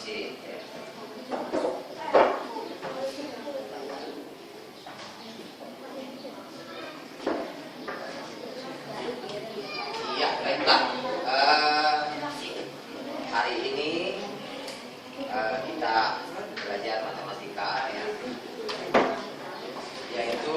kasih. Iya, baiklah. Hari ini kita belajar matematika ya, yaitu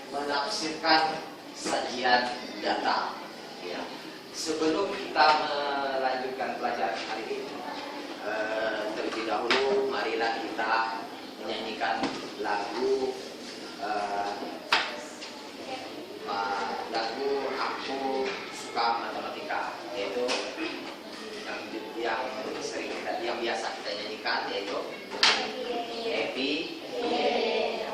menafsirkan sajian data. Ya. Sebelum kita melanjutkan pelajaran hari ini, terlebih dahulu marilah kita menyanyikan lagu Aku Suka Matematika, yaitu yang biasa kita nyanyikan, yaitu Happy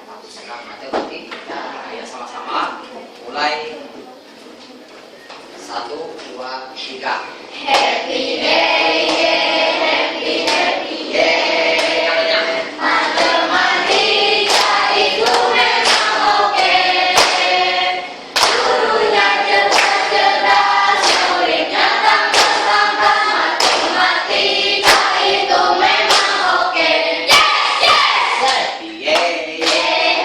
Aku Suka Matematika. Ya, sama-sama mulai 1, 2, 3. Happy day, happy happy day. Matematika itu memang oke. Gurunya cerdas-cerdas, muridnya tangkas-tangkas. Matematika itu memang oke. Yes, yes. Happy day,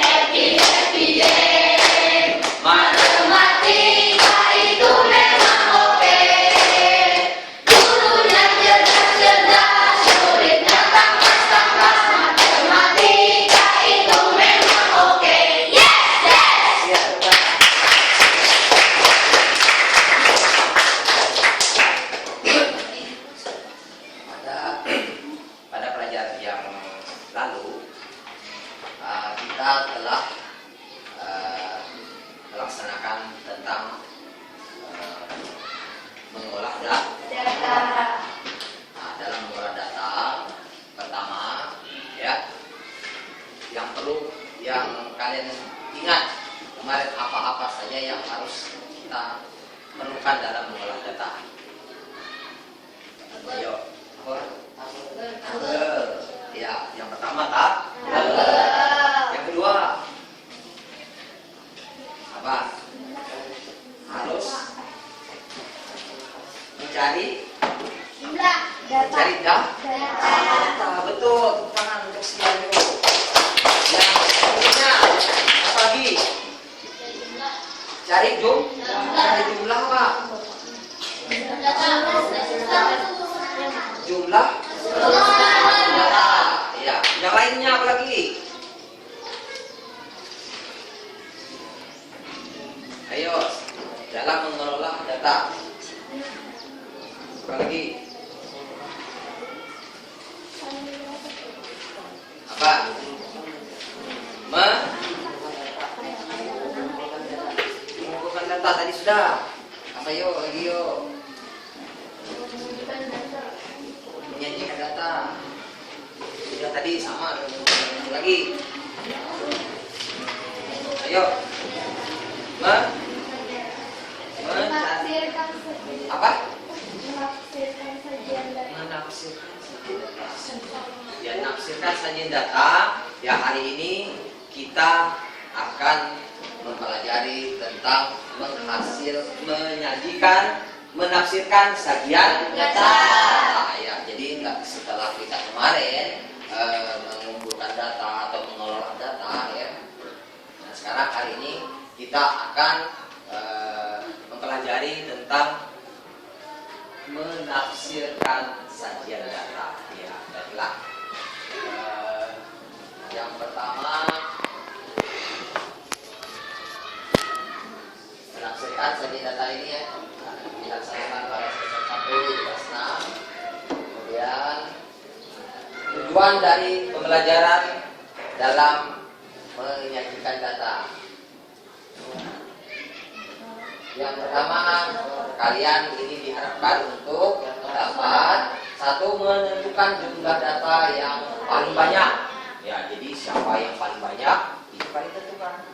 Happy happy day. Matematika itu memang oke. Gurunya cerdas-cerdas, muridnya tangkas-tangkas. Matematika itu memang oke. Yes, yes. pada pelajaran yang lalu kita telah melaksanakan tentang mengolah data. Nah, dalam mengolah data, pertama ya, yang kalian ingat kemarin apa-apa saja yang harus kita perlukan dalam mengolah data. Ayo, apa? Tabel. Ya, yang pertama tabel. Yang kedua apa? Harus mencari data. Betul, tepuk tangan untuk semuanya. Yang selanjutnya apa lagi? Cari jumlah apa? Jumlah data. Ya, yang lainnya apa lagi? Ayo, dalam mengelola data. Apa lagi? Apa? Mengumpulkan data tadi sudah. Apa yuk? Lagi yuk. Menyajikan data. Sudah tadi sama. Lagi. Ayo. Apa? Menafsirkan sajian data. Ya, menafsirkan sajian data. Ya, hari ini kita akan mempelajari tentang menafsirkan sajian data. Ya, jadi setelah kita kemarin mengumpulkan data atau mengelola data ya. Nah, sekarang hari ini kita akan mempelajari tentang menafsirkan sajian data. Ya, baiklah. Yang pertama, menafsirkan sajian data ini ya, dilaksanakan pada semester 1 di kelas 6. Kemudian tujuan dari pembelajaran dalam menyajikan data. Yang pertama, kalian ini diharapkan untuk dapat satu, menentukan jumlah data yang paling banyak. Ya, jadi siapa yang paling banyak itu kalian tentukan.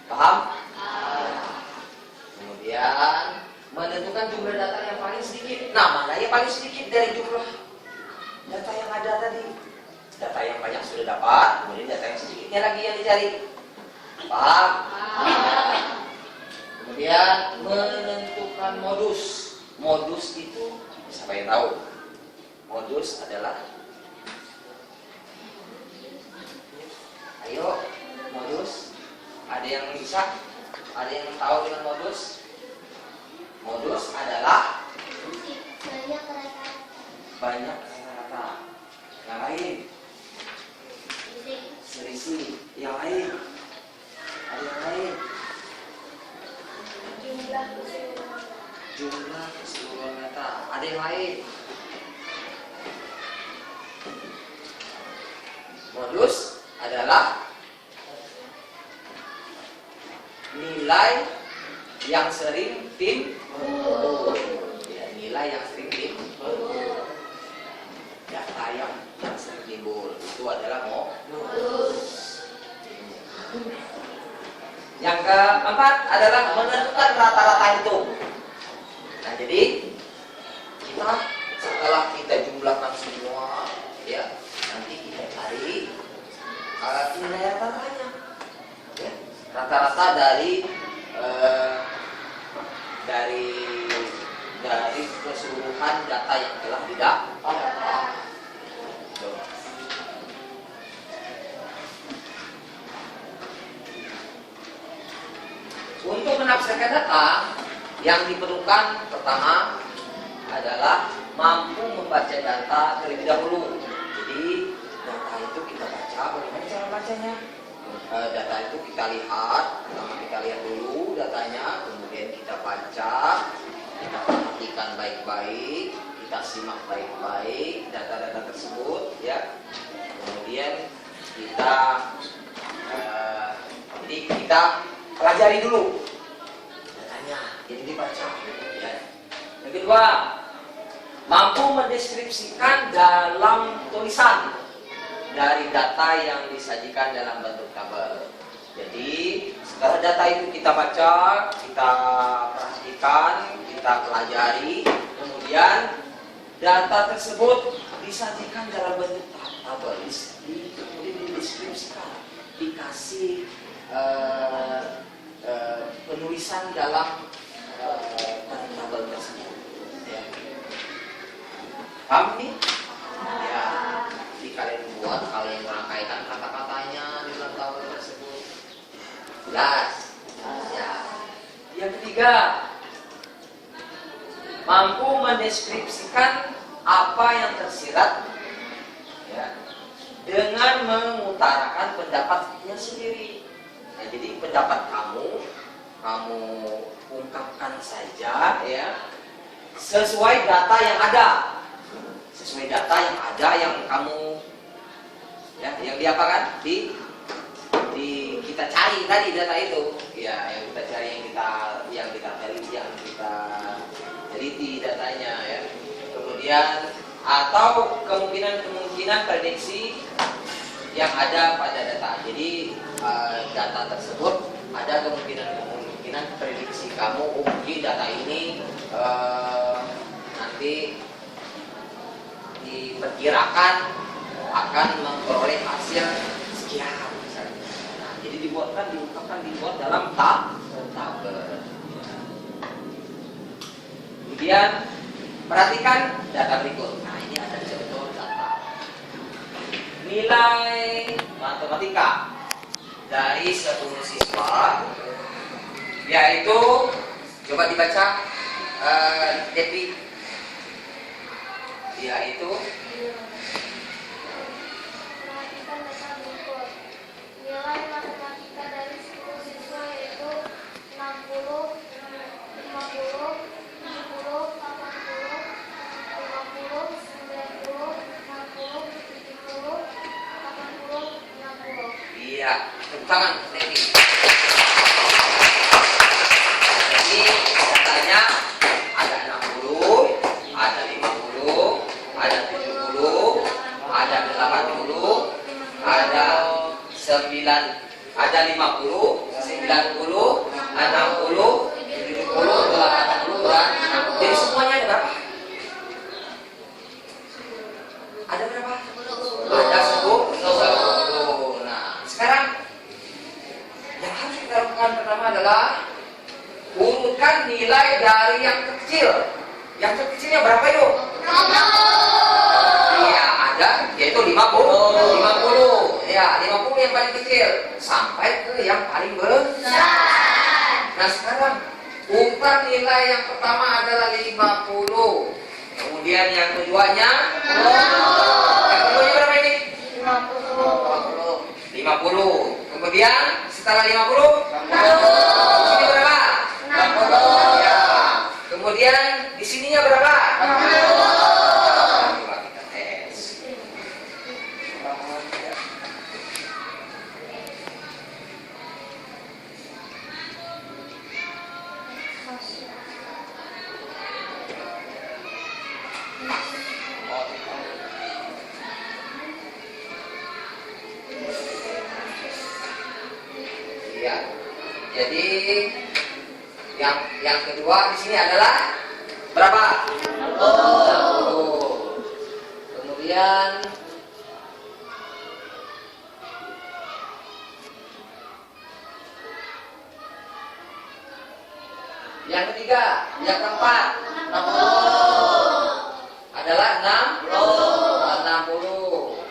Paham? Kemudian menentukan jumlah data yang paling sedikit. Nah, mana yang paling sedikit dari jumlah data yang ada? ada tadi. Data yang banyak sudah dapat, kemudian data yang sedikitnya lagi yang dicari. Paham? Kemudian menentukan modus. Modus itu siapa yang tahu? Modus adalah, ayo, modus. Ada yang bisa? Ada yang tahu dengan modus? Modus adalah banyak kata-kata. Yang lain? Selisih. Yang lain? Ada yang lain? Jumlah keseluruhan kata. Ada yang lain? Modus adalah nilai yang sering timbul. Ya, nilai yang sering timbul. Data yang sering timbul itu adalah modus. Yang keempat adalah menentukan rata-rata itu. Nah, jadi kita setelah kita jumlahkan semua, ya, nanti kita cari nilai rata-ratanya. Ya, rata-rata dari keseluruhan data yang telah didapat. Untuk menafsirkan data, yang diperlukan pertama adalah mampu membaca data terlebih dahulu. Jadi data itu kita baca, bagaimana cara bacanya? Data itu kita lihat, pertama kita lihat dulu datanya, kemudian kita baca, kita perhatikan baik-baik, kita simak baik-baik data-data tersebut, ya. Kemudian kita pelajari dulu datanya, jadi dibaca. Ya. Yang kedua, mampu mendeskripsikan dalam tulisan dari data yang disajikan dalam bentuk tabel. Jadi setelah data itu kita baca, kita perhatikan, kita pelajari, kemudian data tersebut disajikan dalam bentuk tabel, kemudian dideskripsikan, dikasih penulisan dalam tabel tersebut. Ya. Paham nih? Ya. Jadi kalian buat, kalian rangkaikan kata-katanya di dalam tabel tersebut. Jelas? Ya. Yang ketiga, mampu mendeskripsikan apa yang tersirat, ya, dengan mengutarakan pendapatnya sendiri. Nah, jadi pendapat kamu ungkapkan saja, ya, sesuai data yang ada, yang kamu, ya, yang diapakan kita cari tadi data itu, ya, yang kita cari, yang kita teliti datanya, ya. Kemudian atau kemungkinan prediksi yang ada pada data. Jadi data tersebut ada kemungkinan prediksi kamu, mungkin data ini nanti diperkirakan akan memperoleh hasil sekian misalnya. Nah, jadi dibuat dalam tabel. Kemudian perhatikan data berikut. Nah, ini ada contoh data. Nilai matematika dari 10 siswa, yaitu, coba dibaca, Devi, yaitu Perhatikan data berikut. Nilai matematika dari 10 siswa yaitu 60, 50, 70, 80, 50, 90, 60, 70, 80, 60. iya, tepuk tangan, Devi. Jadi datanya ada 60, ada 50, ada 70, ada 80, ada 9, ada 50, 90, 60, 70, 80, dan 60. Jadi semuanya ada berapa? Ada berapa? Ada 10. Nah, sekarang yang harus kita lakukan pertama adalah urutkan nilai dari yang kecil. Yang terkecilnya berapa yuk? Iya, ada, yaitu 50. Ya, 50 yang paling kecil sampai ke yang paling besar. Nah, sekarang urutan nilai yang pertama adalah 50. Kemudian yang keduanya, yang keduanya berapa ini? 50. Kemudian setelah 50, sini berapa? 60. Ya. Kemudian di sininya berapa? 60. Coba kita tes. Iya. Jadi yang kedua di sini adalah berapa? 60. Kemudian yang ketiga, yang keempat, 60 adalah 60.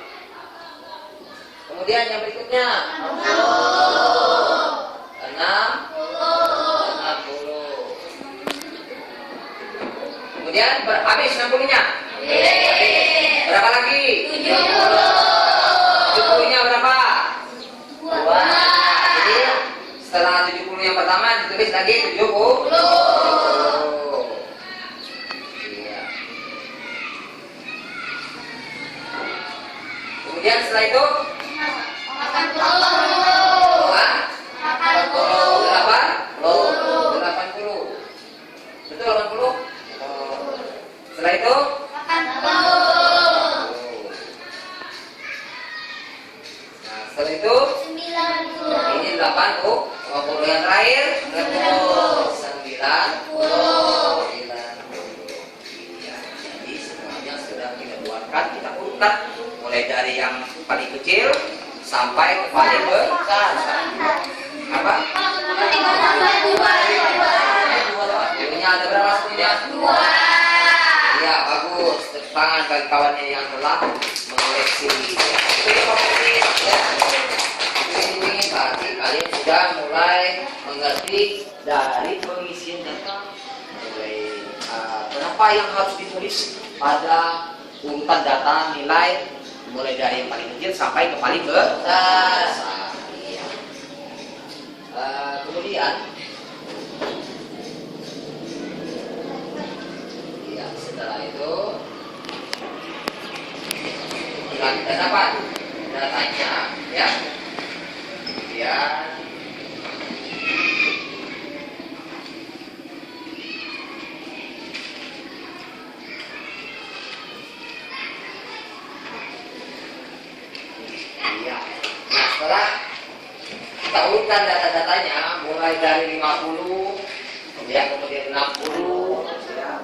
Kemudian yang berikutnya 60. Kemudian habis 60-nya. Berapa lagi? 70-nya berapa? 2. Jadi setelah 70 yang pertama ditulis lagi 70. Iya. Kemudian setelah itu 80. Betul 80? Setelah itu 80. Nah, setelah itu 90. ini 80. 20 yang terakhir 90. 90. Iya, jadi semuanya sudah kita buatkan, kita urutkan mulai dari yang paling kecil sampai ke paling besar. Apa? Jadinya ada berapa semuanya? 2. Iya, bagus. Tepuk tangan bagi kawannya yang telah mengoleksi. Itu yang favorit ya. Ini berarti kalian sudah mulai mengerti dari pengisian data. Mulai kenapa yang harus ditulis pada urutan data nilai mulai dari yang paling kecil sampai ke paling besar. Iya. Kemudian ya, setelah itu kita dapat datanya ya. Kemudian iya. Nah, setelah kita urutkan data-datanya mulai dari 50 ya, kemudian 60 ya.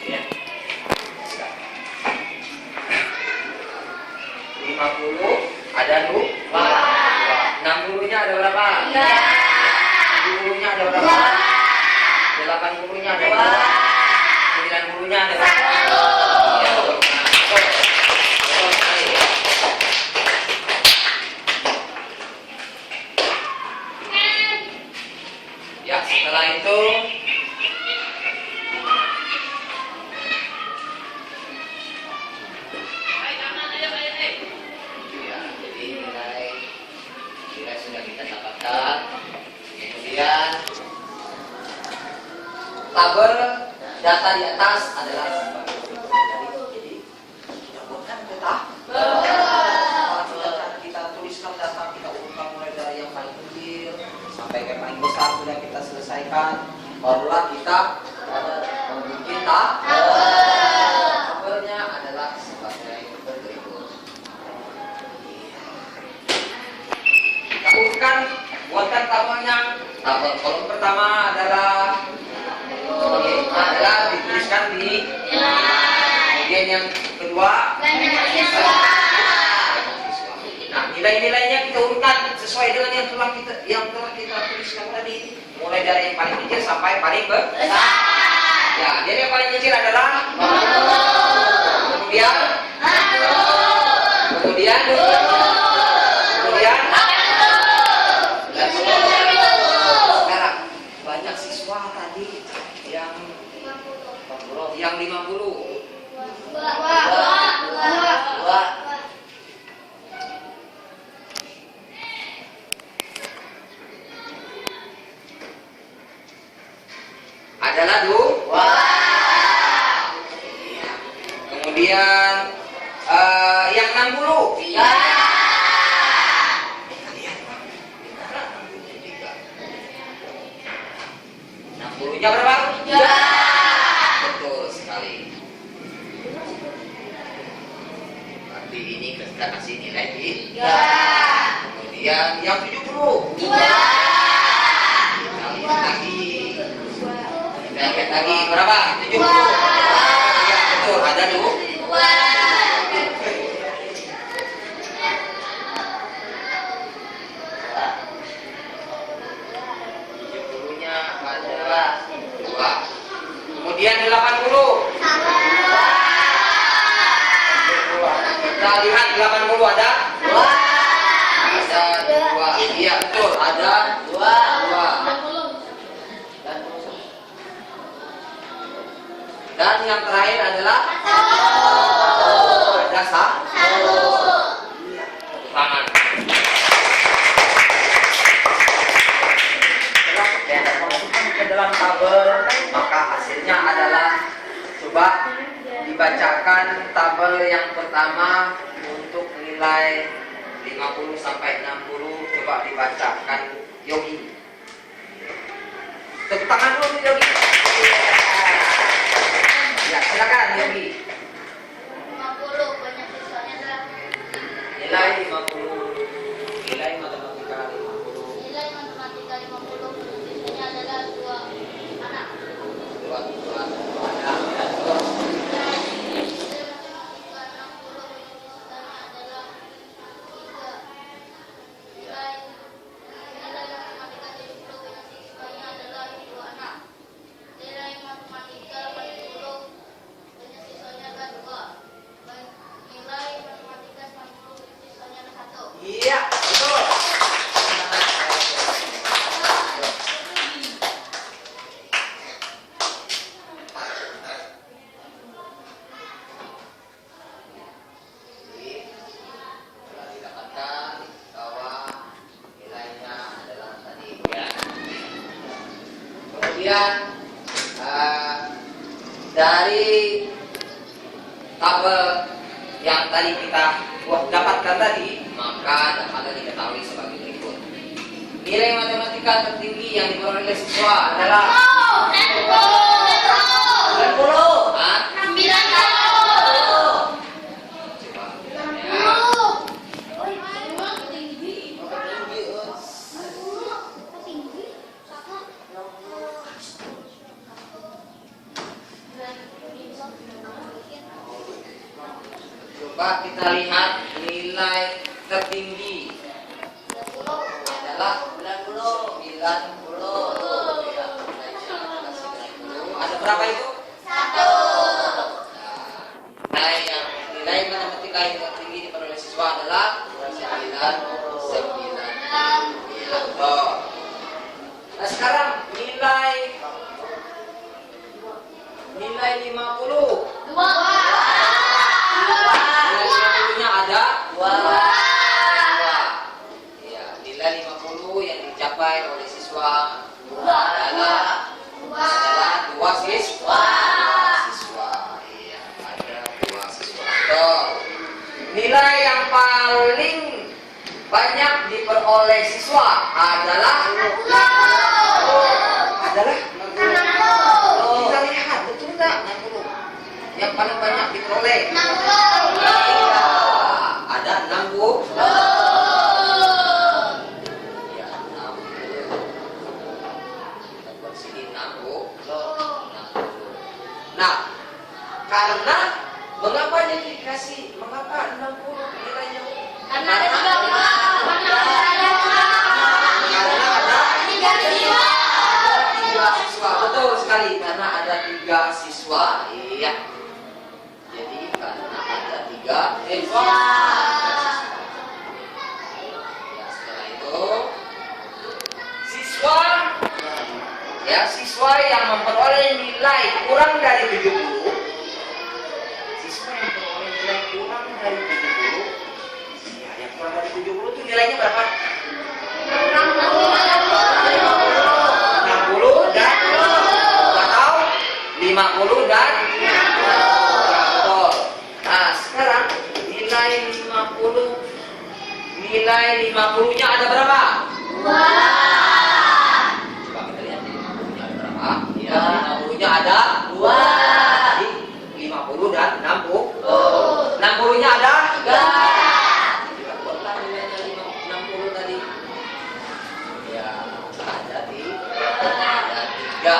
Ya. 50 ada 2. 60-nya ada berapa? 70-nya ada berapa? 80-nya ada berapa? 90-nya ada berapa? Ya, betul. Ya, setelah itu ya, jadi nilai sudah kita dapatkan. Kemudian tabel data di atas adalah sebagai jadi kita buatkan peta. Kita tuliskan data, kita urutkan mulai dari yang paling kecil sampai ke paling besar sudah kita selesaikan. Barulah kita membuat tabelnya adalah sebagai berikut. menentukan buatan tabelnya. Tabel kolom pertama adalah dituliskan di. Kemudian yang kedua Banyak siswa. Nah, nilai-nilainya kita urutkan sesuai dengan yang telah kita tuliskan tadi. Mulai dari yang paling kecil sampai paling besar. Ya, jadi yang paling kecil adalah kemudian kemudian sekarang banyak siswa tadi yang 50. Adalah dua. Kemudian yang 60. Ya. 60-nya berapa? Ya. Betul sekali. Berarti ini kita kasih nilai di. Ya. Kemudian yang 70. Ya. Kita lihat lagi. Kita lihat lagi berapa? 70. Dua. Ya, betul. Ada dua. Kemudian 80. Kita lihat 80 ada? Ada 2. Iya betul, ada 2. Dan yang terakhir adalah ada tangan. Setelah kita masukkan ke dalam tabel, maka hasilnya adalah coba dibacakan tabel yang pertama untuk nilai 50 sampai 60. Coba dibacakan Yogi. Tepuk tangan dulu Yogi. Ya, silakan Yogi. 50 banyak siswanya adalah Nilai 50. Nilai matematika 50. nilai matematika 50 siswanya adalah 2 anak. 2 anak. Iya, betul. Jadi, telah didapatkan bahwa nilainya adalah tadi ya. Kemudian dari tabel yang tadi kita dapatkan tadi, maka dapat diketahui sebagai berikut. Nilai matematika tertinggi yang diperoleh oleh siswa adalah 90. Hah? 90. Coba. Coba kita lihat nilai tertinggi adalah 90. Ya, ada berapa itu? 1. Nilai matematika yang tertinggi diperoleh siswa adalah 99. Ya, betul. Nah, sekarang nilai 50. Nilai 50-nya ada 2. Ya, nilai 50 yang dicapai oleh siswa adalah 2 siswa. Iya, ada 2 siswa. Betul. Nilai yang paling banyak diperoleh siswa adalah kita lihat betul nggak 60 yang paling banyak diperoleh. Iya, ada 60. Ya, 3 siswa. Iya. Jadi karena ada 3 siswa. Ya, setelah itu siswa yang memperoleh nilai kurang dari 70. Siswa yang memperoleh nilai kurang dari 70. Ya, yang kurang dari 70 itu nilainya berapa? 60 dan atau 50 dan ya, betul. Nah, sekarang nilai 50-nya ada berapa? Coba kita lihat nih, 50-nya ada berapa? Ya, 50-nya ada 2. Jadi 50 dan 60. 60-nya ada 3. Kita buatlah nilainya 60 tadi. Ya, ada 3. Ya,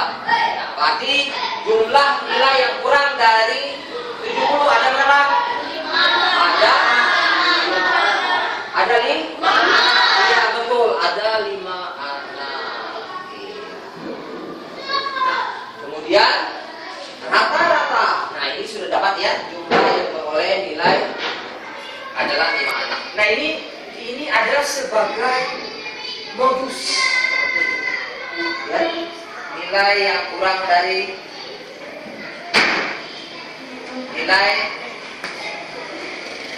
berarti jumlah nilai yang kurang dari 70 ada berapa? Ada 5. Iya, betul, ada 5 anak. Kemudian rata-rata. Nah, ini sudah dapat ya, jumlah yang memperoleh nilai adalah 5 anak. Nah, ini adalah sebagai modus. Ya, nilai yang kurang dari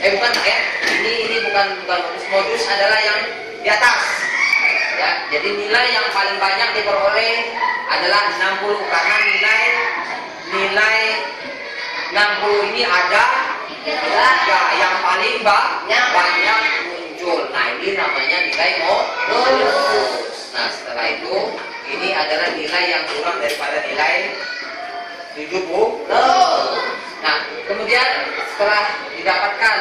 bukan ya, ini bukan modus adalah yang di atas ya. Jadi nilai yang paling banyak diperoleh adalah 60 karena nilai 60 ini ada 3 yang paling banyak muncul. Nah, ini namanya nilai modus. Nah, setelah itu ini adalah nilai yang kurang daripada nilai 70. Nah, kemudian setelah didapatkan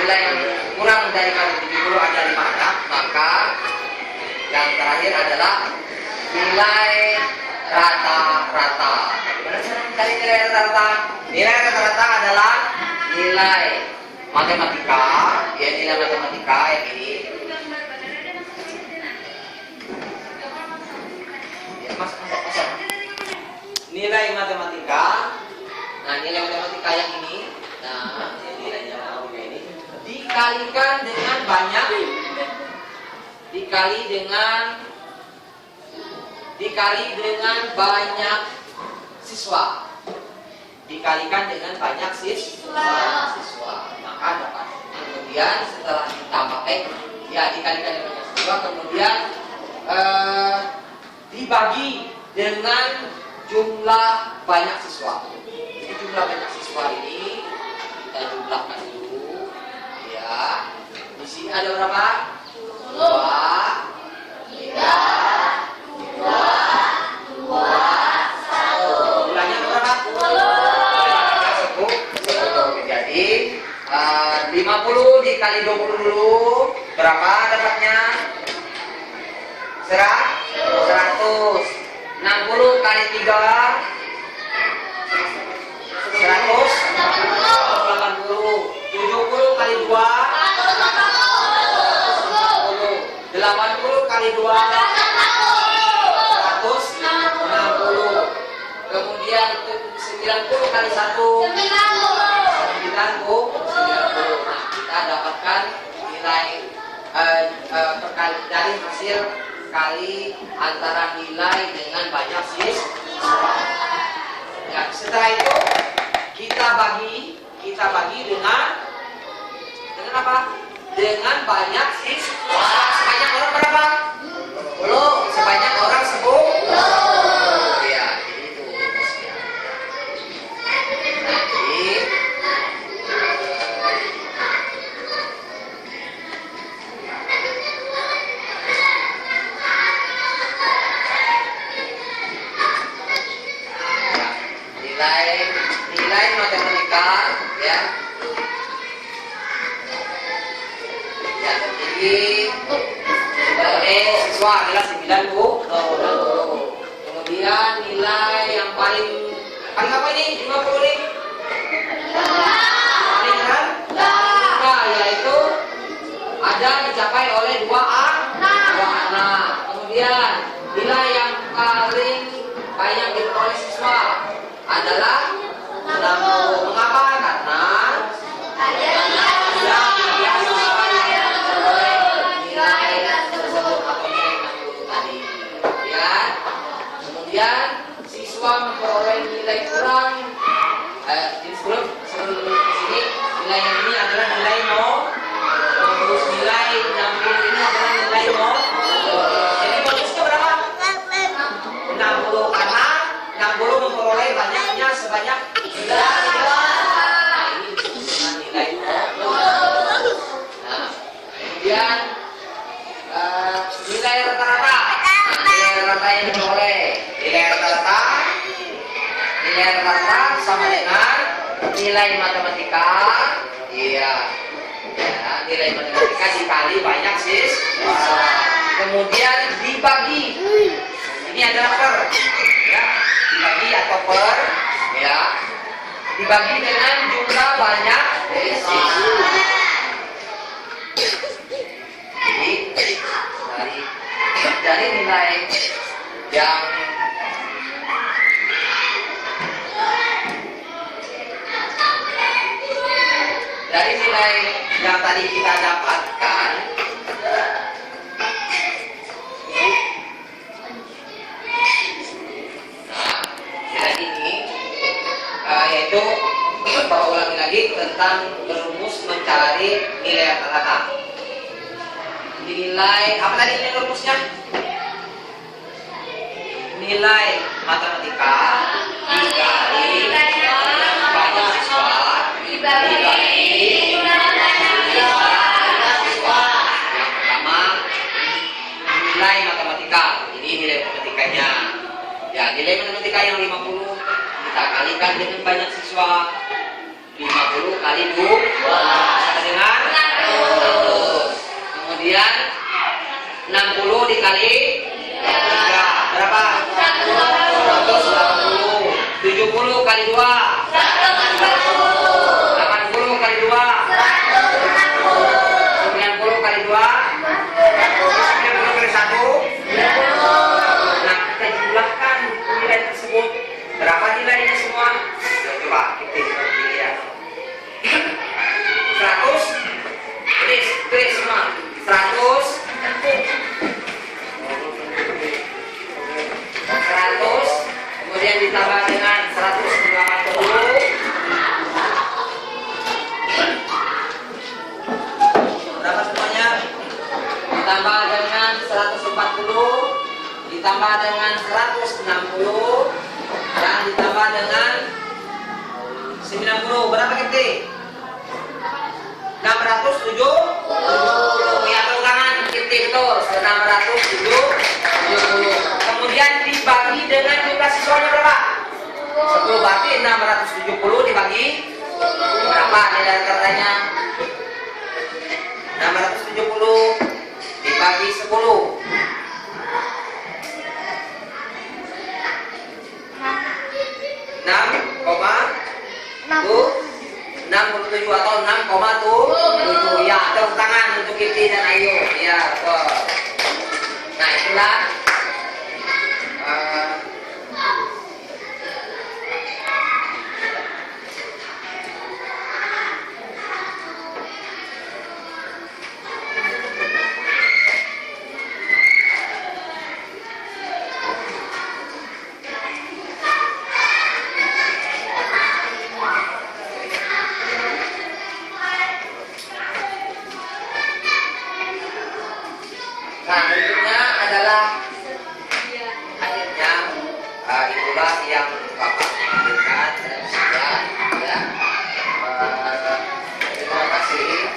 nilai yang kurang daripada 70 ada 5 anak, maka yang terakhir adalah nilai rata-rata. Bagaimana cara mencari nilai rata-rata? Nilai rata-rata adalah nilai matematika, ya, nilai matematika yang ini. Ya, masuk. Nilai matematika. Nah, nilai matematika yang ini, nah, nilainya ini dikalikan dengan banyak, dikali dengan banyak siswa, dikalikan dengan banyak siswa, maka dapat. Kemudian setelah ditambah dikalikan dengan banyak siswa, kemudian dibagi dengan jumlah banyak siswa. Jadi jumlah banyak siswa ini kita jumlahkan dulu, ya. Di sini ada berapa? 2, 3, 2, 1. Jumlahnya berapa? 10. Jadi 50 dikali 20 dulu, berapa dapatnya? 100. 60 kali 3 180. 70 kali 2 140. 80 kali 2 160. Kemudian 90 kali 1 90. Nah, kita dapatkan nilai dari hasil kali antara nilai dengan banyak siswa. Ya, setelah itu kita bagi dengan apa? Dengan banyak siswa. Sebanyak orang berapa? 10. Sebanyak orang 10. Ya, jadi itu rumusnya. Nilai matematika ya. Ya, jadi siswa adalah 90. Kemudian nilai yang paling apa ini? 50 nih. Paling kan? Nah, yaitu ada dicapai oleh 2 anak. Kemudian nilai yang paling banyak diperoleh siswa adalah 60. Mengapa? Karena yang siswa yang memperoleh nilai tersebut atau nilai 60 tadi. Ya. Kemudian siswa memperoleh nilai kurang. Sebelum sini nilai yang ini adalah nilai 0. Terus nilai 60 ini adalah nilai 0. Jadi bonusnya berapa? 60 karena 60 memperoleh banyaknya sebanyak 3. Nah, ini disebut dengan nilai 0. Nah, kemudian nilai rata-rata. Nilai rata yang diperoleh. Nilai rata sama dengan nilai matematika. Iya. Ya, nilai matematika dikali banyak siswa. Kemudian dibagi. Ini adalah per. Ya, dibagi atau per. Ya. Dibagi dengan jumlah banyak siswa. Jadi dari nilai yang tadi kita dapatkan, nilai ini yaitu ulangi lagi tentang rumus mencari nilai rata-rata. Nilai apa tadi ini rumusnya? Nilai matematika dikali banyak siswa dibagi nilai matematika. Ini nilai matematikanya. Ya, nilai matematika yang 50 kita kalikan dengan banyak siswa. 50 kali 2 sama dengan 100. Kemudian 60 dikali 3 berapa? 180. 70 kali 2 80 kali 2 90 kali 2 Nah, kita jumlahkan nilai tersebut. Berapa nilainya semua? Ya, coba kita lihat. 100. Tulis semua. 100. 100. Kemudian ditambah dengan 180. Berapa semuanya? Ditambah dengan 140, ditambah dengan 160, dan ditambah dengan 90. Berapa kita? 670. Ya, ulangan kita betul. 670. Kemudian dibagi dengan jumlah siswanya berapa? 10. Berarti 670 dibagi berapa nilai katanya? 670 dibagi 10. 67 atau 6,7. Ya, tepuk tangan untuk Kiti dan Ayu. Ya, betul. Nah, itulah berikutnya adalah akhirnya itulah yang Bapak berikan dan sekian ya. Terima kasih.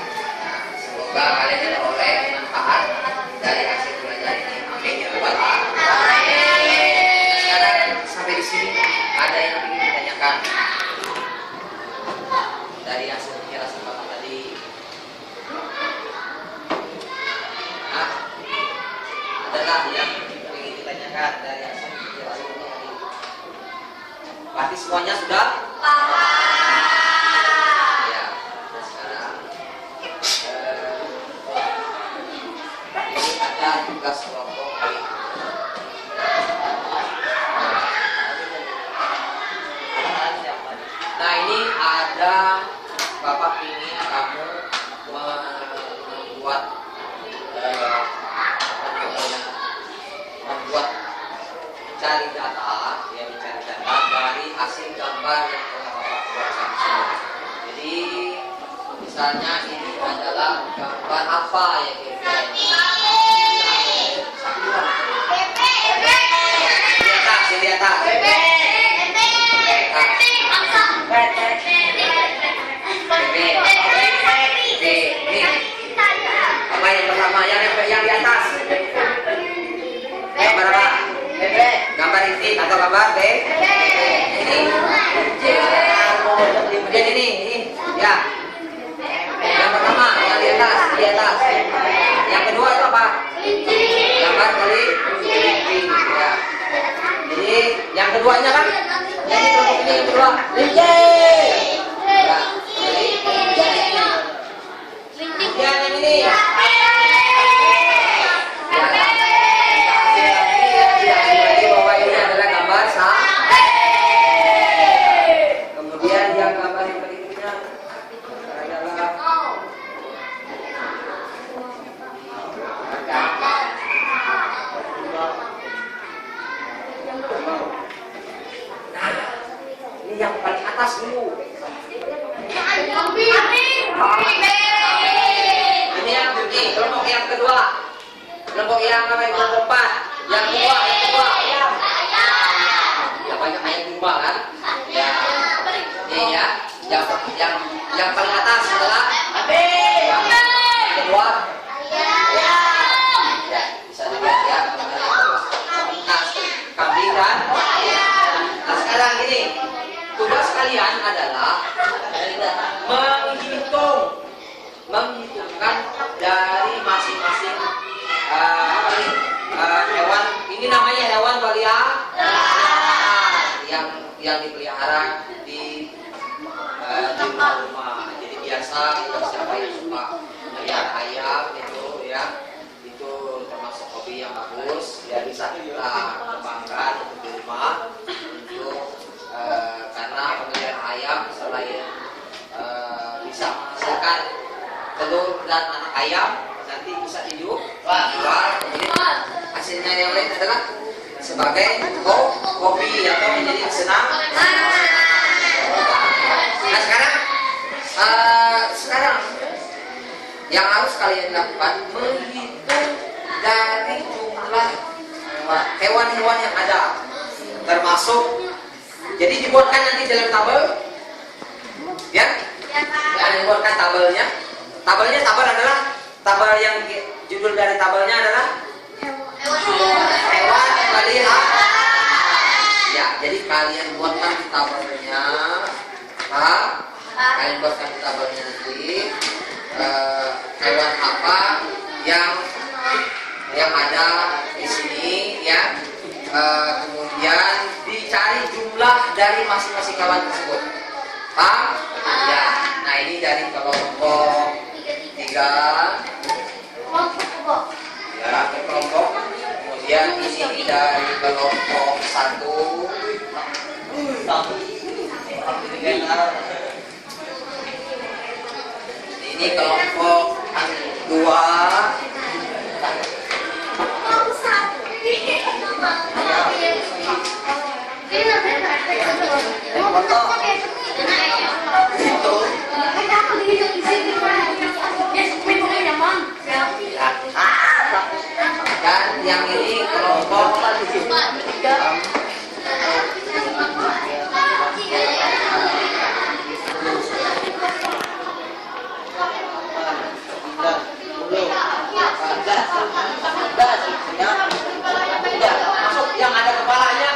Semoga kalian memperoleh manfaat dari hasil belajar ini. Amin ya rabbal alamin. Sekarang sampai di sini ada yang ingin ditanyakan dari hasil penjelasan Bapak tadi? Adalah yang ingin ditanyakan dari hasil penjelasan tadi. Pasti semuanya sudah paham. Ya, nah sekarang ini ada tugas kelompok dan Bapak ingin kamu membuat membuat cari data, ya mencari data dari hasil gambar yang telah Bapak buatkan di sini. Jadi misalnya ini adalah gambar apa ya kira-kira? Di atas. Apa yang pertama yang di atas? Gambar apa? Gambar inti atau gambar B? Ini. Kemudian ini, ya. Yang pertama yang di atas. Yang kedua itu apa? Gambar dari inti. Ya. Jadi yang keduanya kan? Yang ini kelompok ini yang kedua. Kemudian yang ini. Kemudian yang gambar yang berikutnya adalah ini yang paling atas dulu. Ini yang putih, kelompok yang kedua. Kelompok yang apa? Kelompok 4. Yang kedua. Ya banyak ayat di rumah kan? Ya. Ini ya. Yang paling atas adalah yang kedua. Ya, bisa dilihat ya. Nah, kambing kan? Nah, sekarang ini tugas kalian adalah menghitungkan dari masing-masing hewan. Ini namanya hewan yang dipelihara di rumah. Jadi biasa siapa yang suka melihara ayam itu ya, itu termasuk hobi yang bagus ya, bisa kita kembangkan untuk di rumah untuk karena pemeliharaan ayam selain bisa menghasilkan telur dan anak ayam, nanti bisa dijual. Kemudian hasilnya yang lain adalah sebagai hobi atau menjadi senang. Nah sekarang yang harus kalian lakukan menghitung dari jumlah hewan-hewan yang ada, termasuk jadi dibuatkan nanti dalam tabel, ya. Dibuatkan tabelnya. Tabel adalah tabel yang judul dari tabelnya adalah hewan pelihara. Ya, jadi kalian buatkan di tabelnya, kalian buatkan di tabelnya nanti hewan apa yang ada di sini, ya. Kemudian dicari jumlah dari masing-masing hewan tersebut. Paham? Ya. Nah ini dari kelompok 3. Ya, ke kelompok. Kemudian ini dari kelompok 1. Ini kelompok 2. Dan yang ini kelompok 3. Masuk yang ada kepalanya,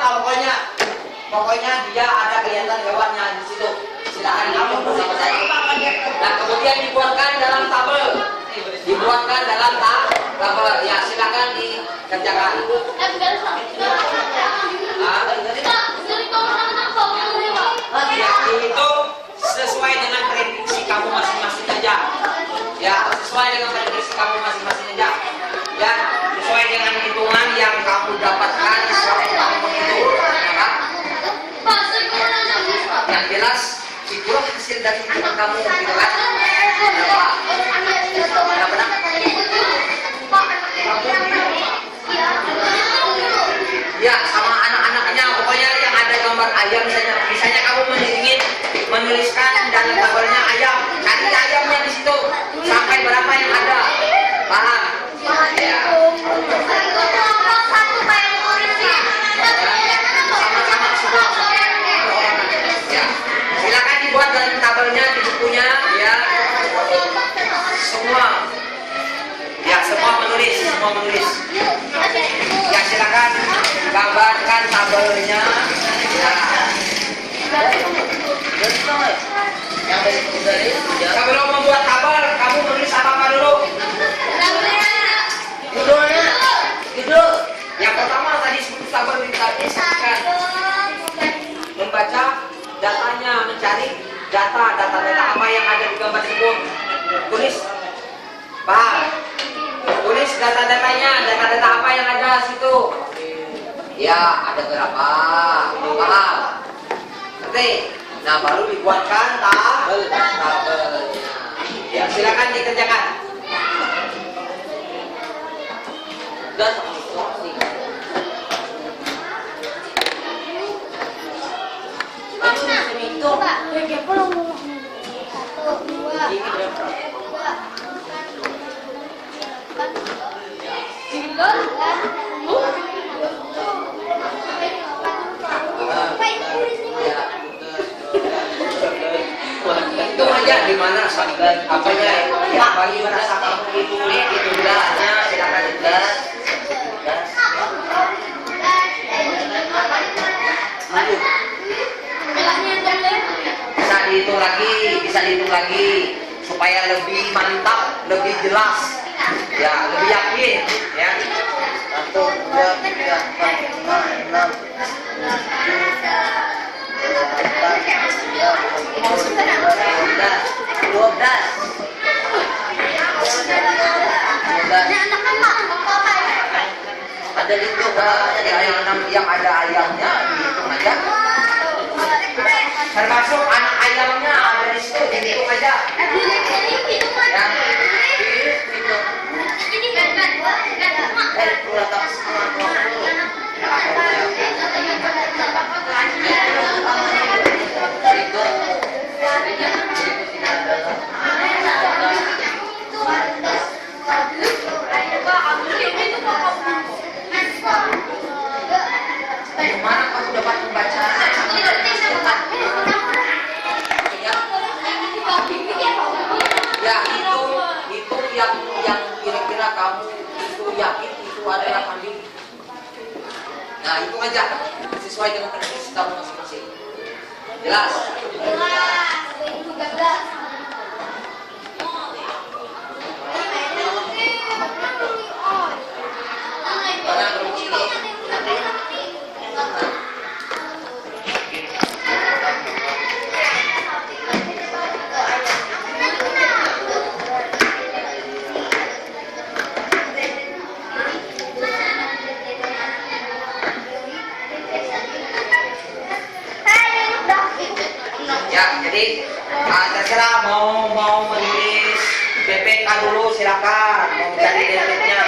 pokoknya dia ada kelihatan hewannya di situ. Silakan kamu bersama saya. Nah kemudian dibuatkan dalam tabel. Ya silakan dikerjakan. Ya itu sesuai dengan prediksi kamu masing-masing aja. Ya sesuai dengan prediksi kamu masing-masing aja. Ya sesuai dengan hitungan yang kamu dapatkan selama kamu menghitung. Yang jelas itulah hasil hasil dari hitungan kamu, gitu kan? Berapa? Berapa nak? Ya, sama anak-anaknya, pokoknya yang ada gambar ayam, misalnya kamu ingin menuliskan dalam tabelnya ayam, cari ayamnya di situ sampai berapa yang ada, paham? Ya. Sama-sama semua. Ya, silakan dibuat dalam tabelnya di bukunya, ya. Semua. Ya, semua menulis. Ya, silakan gambarkan tabelnya. Ya. Sebelum membuat tabel, kamu menulis apa dulu? Judul. Yang pertama tadi sebelum tabel disebutkan membaca datanya, mencari data apa yang ada di gambar tersebut. Tulis, paham? Tulis data-datanya, data apa yang ada situ. Ya, ada berapa? Paham? Ngerti? Nah, baru dibuatkan tabelnya. Ya, silakan dikerjakan. Udah sama instruksi. Itu aja di mana apanya yang bagi merasa kamu itu enggaknya silakan digas. Bisa dihitung lagi supaya lebih mantap, lebih jelas, ya, lebih yakin, ya. 1, 2, 3, 4, 5, 6, 12, ada itu yang ada ayamnya dihitung aja, termasuk anak ayamnya ada di situ dihitung aja, ya. Mana kamu dapat membaca? Ya, itu yang kira-kira kamu itu yakin itu adalah kambing. Nah, itu aja sesuai dengan prediksi kamu masing-masing. Jelas? Ya, jadi terserah mau menulis PPK dulu silakan, mau mencari DP-nya,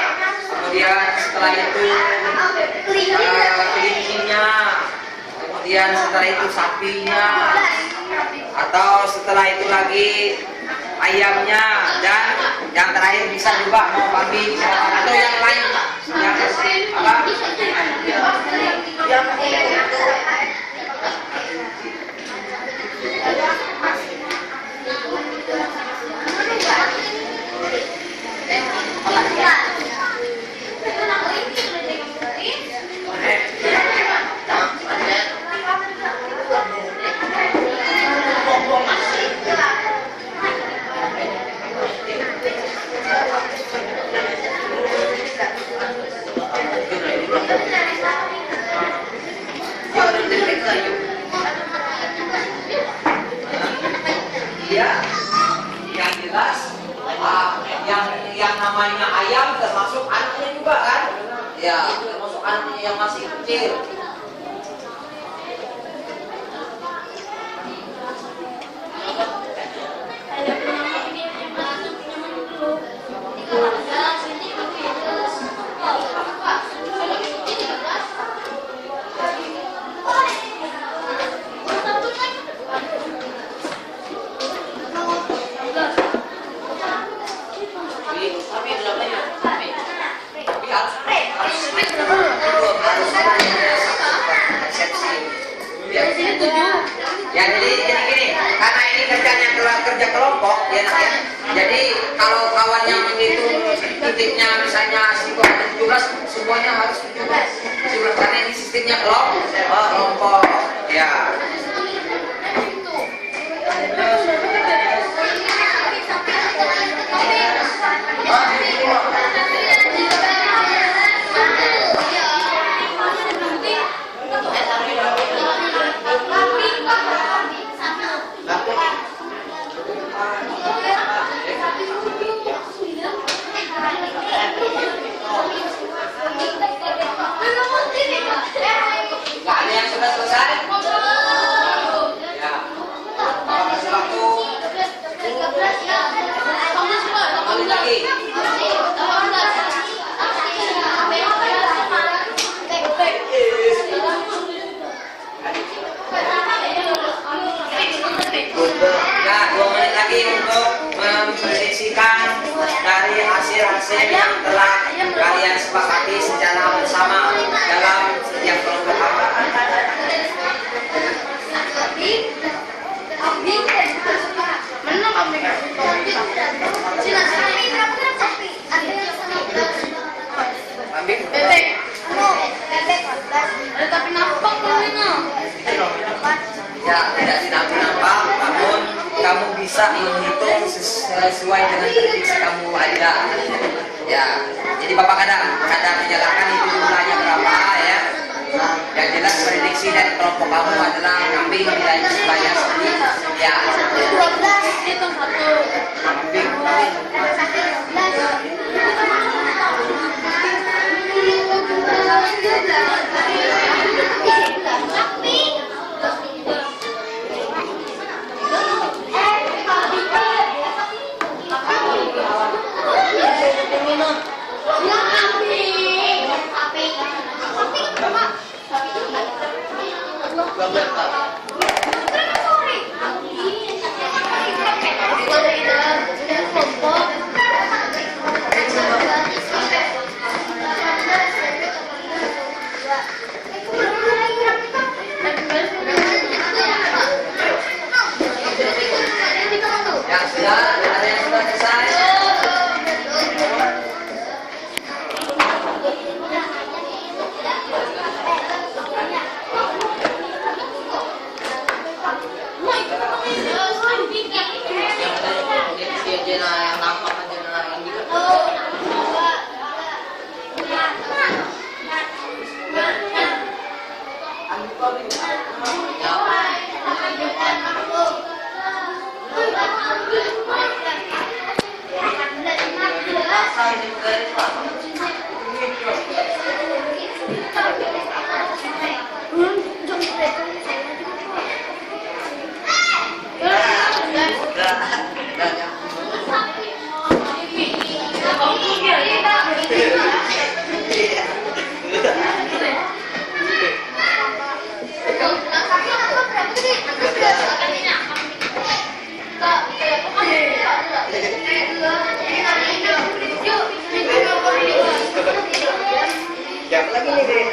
kemudian setelah itu kelincinya, kemudian setelah itu sapinya, atau setelah itu lagi ayamnya, dan yang terakhir bisa juga mau kambing atau yang lain yang apa? Ya, yang jelas yang namanya ayam termasuk anaknya juga kan? Ya, termasuk anaknya yang masih kecil. Ya jadi gini, karena ini kerjanya kerja kelompok ya nak ya. Jadi kalau kawan yang menghitung titiknya misalnya siswa 17, semuanya harus 17 karena ini sistemnya kelompok. Ya. Nggak ada yang sudah selesai? Ya. Kasih waktu. Kembali lagi. Ya, 2 menit lagi untuk memprediksikan dari hasil-hasil yang telah kalian sepakati secara bersama dalam setiap kelompok. Ya, tidak nampak, namun kamu bisa menghitung sesuai dengan prediksi kamu ada. Ya, jadi Bapak kadang menyalakan itu jumlahnya berapa ya. Nah, yang jelas prediksi dari kelompok kamu adalah kambing nilainya sebanyak ya. 12 hitung 1 Kambing. Yang sudah, ada yang sudah selesai? Yang nampak aja yang